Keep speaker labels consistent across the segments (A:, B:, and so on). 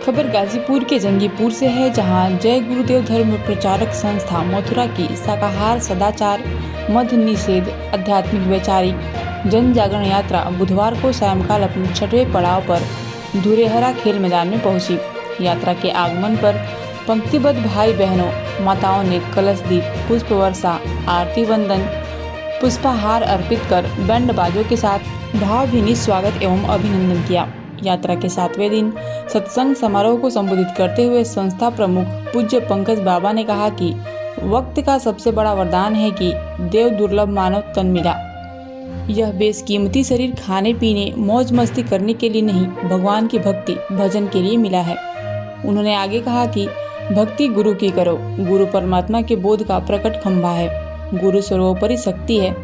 A: खबर गाजीपुर के जंगीपुर से है, जहां जय गुरुदेव धर्म प्रचारक संस्था मथुरा की शाकाहार सदाचार मद्य निषेध आध्यात्मिक वैचारिक जन जागरण यात्रा बुधवार को सायंकाल अपने छठवें पड़ाव पर धुरेहरा खेल मैदान में पहुंची। यात्रा के आगमन पर पंक्तिबद्ध भाई बहनों माताओं ने कलश दीप पुष्प वर्षा आरती वंदन पुष्पहार अर्पित कर बैंड बाजों के साथ भावभीनी स्वागत एवं अभिनंदन किया। यात्रा के 7वें दिन सत्संग समारोह को संबोधित करते हुए संस्था प्रमुख पूज्य पंकज बाबा ने कहा कि वक्त का सबसे बड़ा वरदान है कि देव दुर्लभ मानव तन मिला। यह बेशकीमती शरीर खाने पीने मौज मस्ती करने के लिए नहीं, भगवान की भक्ति भजन के लिए मिला है। उन्होंने आगे कहा कि भक्ति गुरु की करो, गुरु परमात्मा के बोध का प्रकट खंभा है, गुरु सर्वोपरि शक्ति है,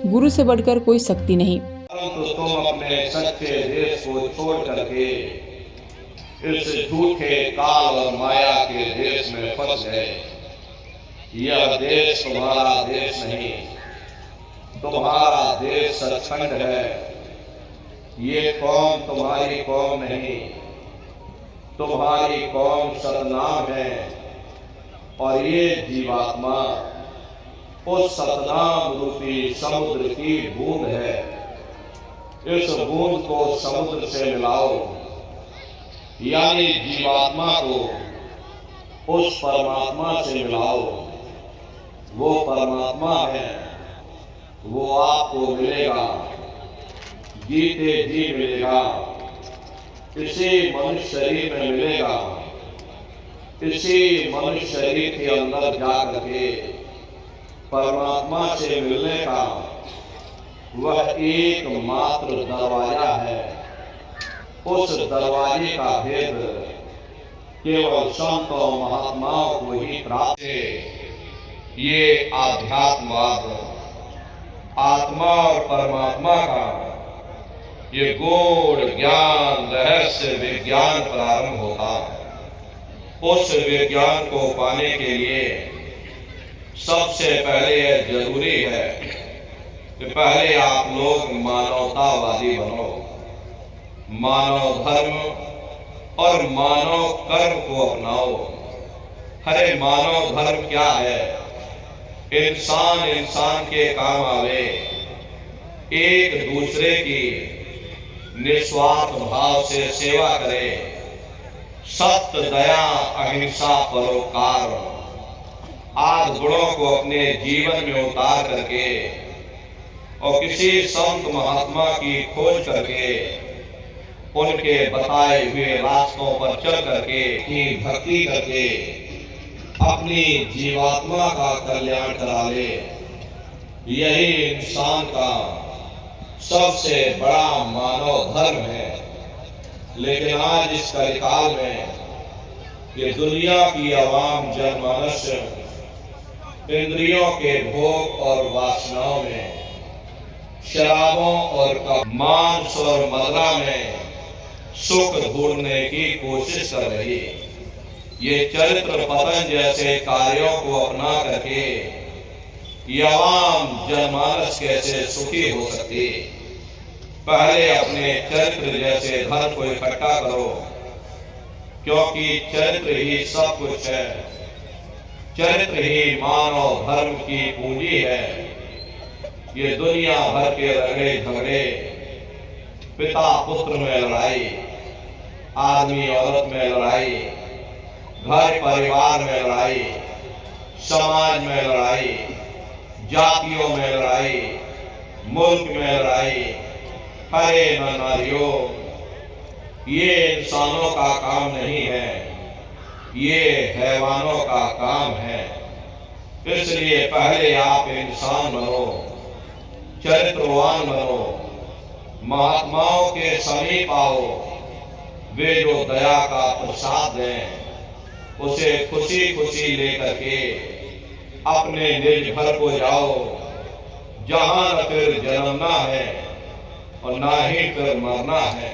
A: गुरु से बढ़कर कोई शक्ति नहीं।
B: तो तुम अपने सच्चे देश को छोड़ करके इस झूठे काल और माया के देश में फंस गए। यह देश तुम्हारा देश नहीं, तुम्हारा देश सचखंड है। ये कौम तुम्हारी कौम नहीं, तुम्हारी कौम सतनाम है और ये जीवात्मा उस सतनाम रूपी समुद्र की बूंद है। इस बूंद को समुद्र से मिलाओ, यानी जीवात्मा को उस परमात्मा से मिलाओ। वो परमात्मा है, वो आपको मिलेगा, जीते जी मिलेगा, इसी मनुष्य शरीर में मिलेगा। इसी मनुष्य शरीर के अंदर जा करके परमात्मा से मिलने का वह एकमात्र दरवाजा है। उस दरवाजे का भेद केवल संत और महात्माओं को ही प्राप्त है। ये आध्यात्मवाद आत्मा और परमात्मा का ये गूढ़ ज्ञान रहस्य विज्ञान प्रारंभ होता है। उस विज्ञान को पाने के लिए सबसे पहले यह जरूरी है कि पहले आप लोग मानवतावादी बनो। मानव धर्म और मानव कर्म को अपनाओ। अरे मानव धर्म क्या है? इंसान इंसान के काम आवे, एक दूसरे की निस्वार्थ भाव से सेवा करे, सत्य दया अहिंसा परोपकार आदि गुणों को अपने जीवन में उतार करके और किसी संत महात्मा की खोज करके उनके बताए हुए रास्तों पर चल करके की भक्ति करके अपनी जीवात्मा का कल्याण करा ले। यही इंसान का सबसे बड़ा मानव धर्म है। लेकिन आज इस कलिकाल में ये दुनिया की आवाम जनमानस इंद्रियों के भोग और वासनाओं में, शराबों और मांस और मदिरा में सुख ढूंढने की कोशिश कर रही है। ये चरित्र पतन जैसे कार्यों को अपना करके आवाम जनमानस कैसे सुखी हो सकती? पहले अपने चरित्र जैसे धन को इकट्ठा करो, क्योंकि चरित्र ही सब कुछ है। चरित्र ही मानव धर्म की पूंजी है। ये दुनिया भर के रगड़े झगड़े, पिता पुत्र में लड़ाई, आदमी औरत में लड़ाई, घर परिवार में लड़ाई, समाज में लड़ाई, जातियों में लड़ाई, मुल्क में लड़ाई, हरे नारियों, ये इंसानों का काम नहीं है, ये हैवानों का काम है। इसलिए पहले आप इंसान बनो, चरित्रवान बनो, महात्माओं के समीप आओ। वे जो दया का प्रसाद दें उसे खुशी खुशी लेकर के अपने निज घर को जाओ, जहां न फिर जन्मना है और ना ही फिर मरना है।